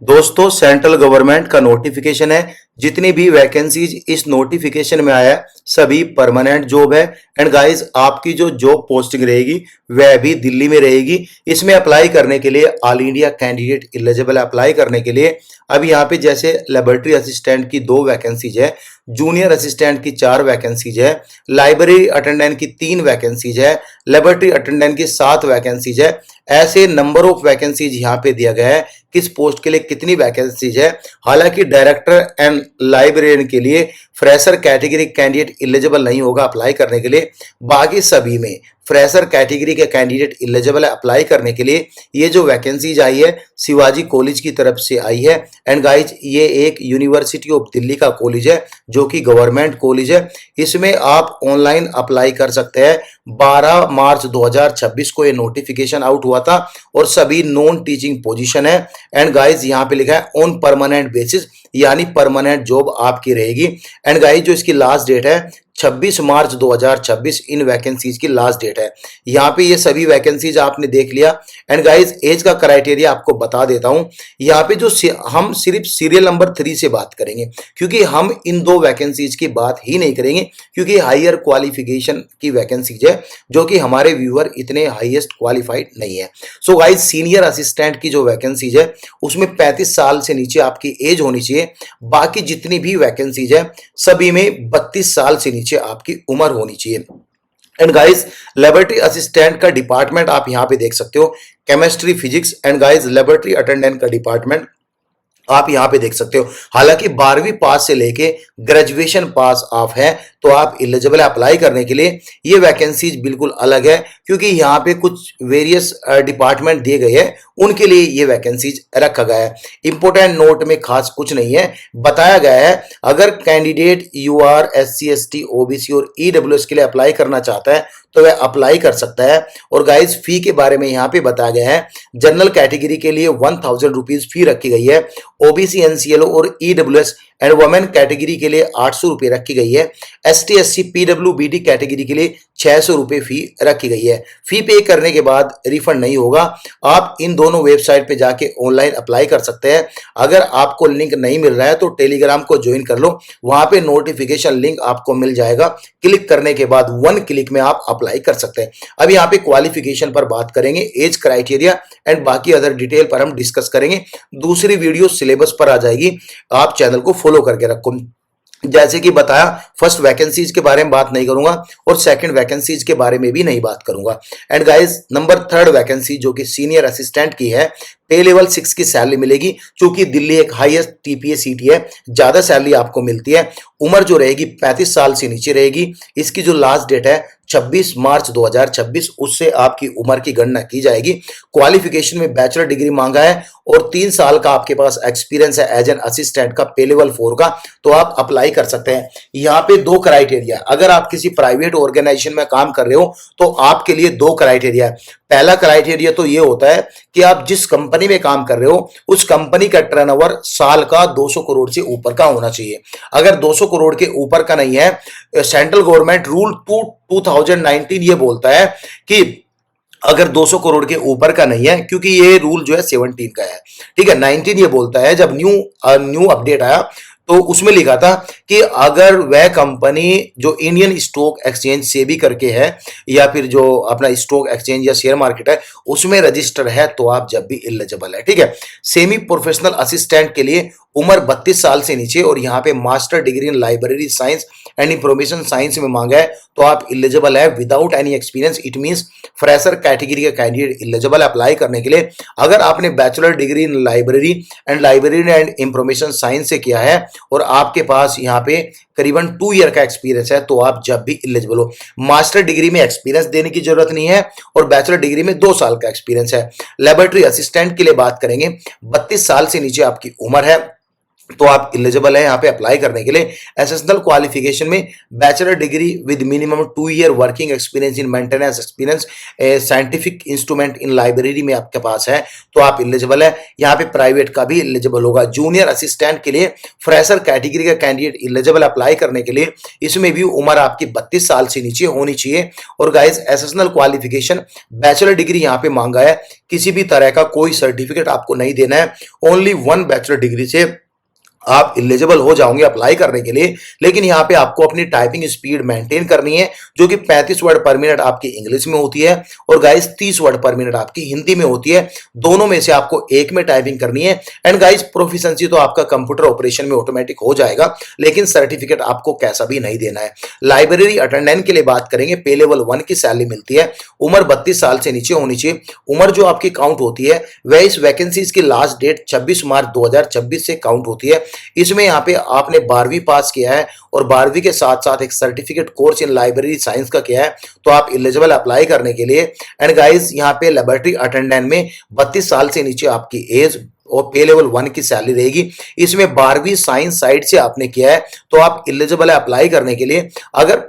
दोस्तों central government का notification है। जितनी भी वैकेंसीज इस नोटिफिकेशन में आया है सभी परमानेंट जॉब है। एंड गाइस आपकी जो जॉब पोस्टिंग रहेगी वह भी दिल्ली में रहेगी। इसमें अप्लाई करने के लिए all India candidate eligible apply करने के लिए। अब यहाँ पे जैसे लेबोरेटरी असिस्टेंट की 2 वैकेंसीज है, जूनियर असिस्टेंट की 4 वैकेंसीज है, लाइब्रेरी अटेंडेंट की 3 वैकेंसीज है, लेबोरेटरी अटेंडेंट की 7 वैकेंसीज है। ऐसे नंबर ऑफ वैकेंसीज यहाँ पे दिया गया है किस पोस्ट के लिए कितनी वैकेंसीज है। हालांकि डायरेक्टर एंड लाइब्रेरियन के लिए फ्रेशर कैटेगरी कैंडिडेट एलिजिबल नहीं होगा अप्लाई करने के लिए। बाकी सभी में फ्रेशर कैटेगरी के कैंडिडेट एलिजिबल है अप्लाई करने के लिए। ये जो वैकेंसीज आई है शिवाजी कॉलेज की तरफ से आई है। एंड गाइज ये एक यूनिवर्सिटी ऑफ दिल्ली का कॉलेज है जो कि गवर्नमेंट कॉलेज है। इसमें आप ऑनलाइन अप्लाई कर सकते हैं। 12 मार्च 2026 को ये नोटिफिकेशन आउट हुआ था और सभी नॉन टीचिंग पोजीशन है। एंड गाइज यहाँ पे लिखा है ऑन परमानेंट बेसिस, यानी परमानेंट जॉब आपकी रहेगी। एंड गाइज जो इसकी लास्ट डेट है 26 मार्च 2026 इन वैकेंसीज की लास्ट डेट है। यहाँ पे ये सभी वैकेंसीज आपने देख लिया। एंड गाइज एज का क्राइटेरिया आपको बता देता हूँ। यहाँ पे जो हम सिर्फ सीरियल नंबर 3 से बात करेंगे क्योंकि हम इन 2 वैकेंसीज की बात ही नहीं करेंगे क्योंकि हायर क्वालिफिकेशन की वैकेंसीज है जो कि हमारे व्यूअर इतने हाईएस्ट क्वालिफाइड नहीं है। सो गाइज सीनियर असिस्टेंट की जो वैकेंसीज है उसमें 35 साल से नीचे आपकी एज होनी चाहिए। बाकी जितनी भी वैकेंसीज है सभी में 32 साल से नीचे आपकी उम्र होनी चाहिए। एंड गाइस लेबोरेटरी असिस्टेंट का डिपार्टमेंट आप यहां पे देख सकते हो, chemistry physics. And guys laboratory attendant का डिपार्टमेंट आप यहां पे देख सकते हो। हालांकि 12वीं पास से लेके ग्रेजुएशन पास आप है तो आप एलिजिबल अप्लाई करने के लिए। ये वैकेंसीज बिल्कुल अलग है क्योंकि यहाँ पे कुछ वेरियस डिपार्टमेंट दिए गए हैं उनके लिए ये वैकेंसीज रखा गया है। इंपोर्टेंट नोट में खास कुछ नहीं है, बताया गया है अगर candidate UR SC ST OBC और EWS के लिए अप्लाई करना चाहता है तो वह अप्लाई कर सकता है। और गाइज फी के बारे में यहाँ पे बताया गया है जनरल कैटेगरी के लिए 1000 रुपीज फी रखी गई है। OBC NCLO और EWS एंड वुमेन कैटेगरी के लिए 800 रुपए रखी गई है। ST SC PWBD कैटेगरी के लिए 600 रुपए फी रखी गई है। फी पे करने के बाद रिफंड नहीं होगा। आप इन दोनों वेबसाइट पे जाके ऑनलाइन अप्लाई कर सकते हैं। अगर आपको लिंक नहीं मिल रहा है तो टेलीग्राम को ज्वाइन कर लो, वहां पे नोटिफिकेशन लिंक आपको मिल जाएगा। क्लिक करने के बाद 1 क्लिक में आप अप्लाई कर सकते हैं। अब यहाँ पे क्वालिफिकेशन पर बात करेंगे, एज क्राइटेरिया एंड बाकी अदर डिटेल पर हम डिस्कस करेंगे। दूसरी वीडियो सिलेबस पर आ जाएगी, आप चैनल को फॉलो करके रखो। जैसे कि बताया फर्स्ट वैकेंसीज के बारे में बात नहीं करूंगा और सेकंड वैकेंसीज के बारे में भी नहीं बात करूंगा। एंड गाइस नंबर 3 वैकेंसी जो कि सीनियर असिस्टेंट की है, पे लेवल 6 की सैलरी मिलेगी। चूंकि दिल्ली एक हाईएस्ट TPA सिटी है, ज्यादा सैलरी आपको मिलती है। उम्र जो रहेगी 35 साल से नीचे रहेगी। इसकी जो लास्ट डेट है 26 मार्च 2026, उससे आपकी उम्र की गणना की जाएगी। क्वालिफिकेशन में बैचलर डिग्री मांगा है और 3 साल का आपके पास एक्सपीरियंस है एज एन असिस्टेंट का पे लेवल 4 का, तो आप अप्लाई कर सकते हैं। यहाँ पे 2 क्राइटेरिया, अगर आप किसी प्राइवेट ऑर्गेनाइजेशन में काम कर रहे हो तो आपके लिए 2 क्राइटेरिया है। पहला क्राइटेरिया तो ये होता है कि आप जिस कंपनी में काम कर रहे हो उस कंपनी का टर्नओवर साल का 200 करोड़ से ऊपर का होना चाहिए। अगर 200 करोड़ के ऊपर का नहीं है, सेंट्रल गवर्नमेंट रूल 2019 ये बोलता है कि अगर 200 करोड़ के ऊपर का नहीं है, क्योंकि ये रूल जो है 17 का है, ठीक है। 19 ये बोलता है, जब न्यू अपडेट आया तो उसमें लिखा था कि अगर वह कंपनी जो इंडियन स्टॉक एक्सचेंज सेबी करके है या फिर जो अपना स्टॉक एक्सचेंज या शेयर मार्केट है उसमें रजिस्टर है तो आप जब भी एलिजिबल है, ठीक है। सेमी प्रोफेशनल असिस्टेंट के लिए उम्र 32 साल से नीचे और यहाँ पे master degree in library science and information science में मांगा है तो आप एलिजिबल है without any experience. It means fresher category का कैंडिडेट एलिजिबल अप्लाई करने के लिए। अगर आपने bachelor degree in library and information science से किया है और आपके पास यहाँ पे करीबन 2 ईयर का एक्सपीरियंस है तो आप जब भी एलिजिबल हो। मास्टर डिग्री में एक्सपीरियंस देने की जरूरत नहीं है और बैचलर डिग्री में 2 साल का एक्सपीरियंस है। लेबोरेटरी असिस्टेंट के लिए बात करेंगे, 32 साल से नीचे आपकी उम्र है। तो आप एलिजिबल है यहाँ पे अप्लाई करने के लिए। एसेशनल क्वालिफिकेशन में bachelor degree with minimum 2 year working experience in maintenance experience scientific instrument in library में आपके पास है तो आप एलिजिबल है। यहाँ पे प्राइवेट का भी एलिजिबल होगा। जूनियर असिस्टेंट के लिए फ्रेशर कैटेगरी का कैंडिडेट एलिजिबल अप्लाई करने के लिए। इसमें भी उम्र आपकी 32 साल से नीचे होनी चाहिए। और गाइस एसेशनल क्वालिफिकेशन बैचलर डिग्री यहाँ पे मांगा है, किसी भी तरह का कोई सर्टिफिकेट आपको नहीं देना है। ओनली 1 बैचलर डिग्री से आप एलिजिबल हो जाओगे अप्लाई करने के लिए। लेकिन यहाँ पे आपको अपनी टाइपिंग स्पीड मेंटेन करनी है, जो कि 35 वर्ड पर मिनट आपकी इंग्लिश में होती है और गाइस 30 वर्ड पर मिनट आपकी हिंदी में होती है। दोनों में से आपको एक में टाइपिंग करनी है। एंड गाइस प्रोफिशिएंसी तो आपका कंप्यूटर ऑपरेशन में ऑटोमेटिक हो जाएगा, लेकिन सर्टिफिकेट आपको कैसा भी नहीं देना है। लाइब्रेरी अटेंडेंट के लिए बात करेंगे, पे लेवल 1 की सैलरी मिलती है। उम्र 32 साल से नीचे होनी चाहिए। उम्र जो आपकी काउंट होती है वह इस वैकेंसीज की लास्ट डेट 26 मार्च 2026 से काउंट होती है। इसमें यहाँ पे आपने 12वीं पास किया है और 12वीं के साथ साथ एक certificate course in library science का किया है तो आप एलिजिबल अप्लाई करने के लिए। एंड गाइस यहाँ पे लेबोरेटरी अटेंडेंट में 32 साल से नीचे आपकी एज और पे लेवल 1 की सैलरी रहेगी। इसमें 12वीं साइंस साइड से आपने किया है तो आप एलिजिबल है अप्लाई करने के लिए। अगर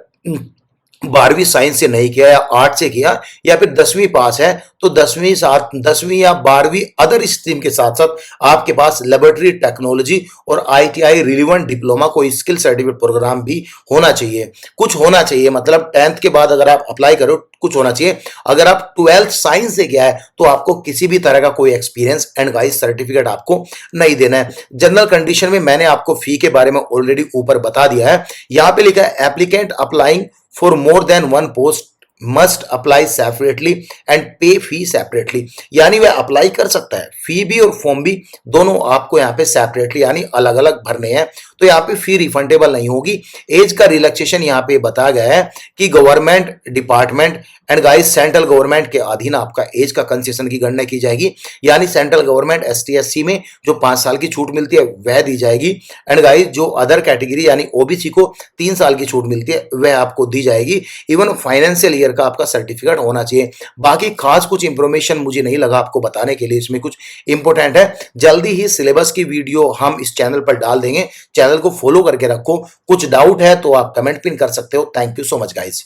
12वीं साइंस से नहीं किया या आर्ट से किया या फिर 10वीं पास है तो 10वीं या 12वीं अदर स्ट्रीम के साथ साथ आपके पास लेबोरेटरी टेक्नोलॉजी और आईटीआई रिलेवेंट डिप्लोमा कोई स्किल सर्टिफिकेट प्रोग्राम भी होना चाहिए। कुछ होना चाहिए मतलब 10th के बाद अगर आप अप्लाई करो कुछ होना चाहिए। अगर आप 12th साइंस से किया है तो आपको किसी भी तरह का कोई एक्सपीरियंस एंड गाइस सर्टिफिकेट आपको नहीं देना है। जनरल कंडीशन में मैंने आपको फी के बारे में ऑलरेडी ऊपर बता दिया है। यहाँ पे लिखा है applicant applying for more than one post must apply separately and pay fee separately। यानी वह अप्लाई कर सकता है, फी भी और फॉर्म भी दोनों आपको यहाँ पे सेपरेटली यानी अलग अलग भरने हैं। तो यहाँ पे फी रिफंडेबल नहीं होगी। एज का रिलैक्सेशन यहाँ पे बताया गया है कि government department and guys central government के अधीन आपका एज का कंसेशन की गणना की जाएगी। यानी सेंट्रल गवर्नमेंट एसटी एससी में जो 5 साल की छूट मिलती है वह दी जाएगी। एंड गाइस जो अदर कैटेगरी यानी ओबीसी को 3 साल की छूट मिलती है वह आपको दी जाएगी। इवन फाइनेंशियल ईयर का आपका सर्टिफिकेट होना चाहिए। बाकी खास कुछ इंफॉर्मेशन मुझे नहीं लगा आपको बताने के लिए, इसमें कुछ इंपॉर्टेंट है। जल्दी ही सिलेबस की वीडियो हम इस चैनल पर डाल देंगे, चैनल को फॉलो करके रखो। कुछ डाउट है तो आप कमेंट पिन कर सकते हो। Thank you so much guys.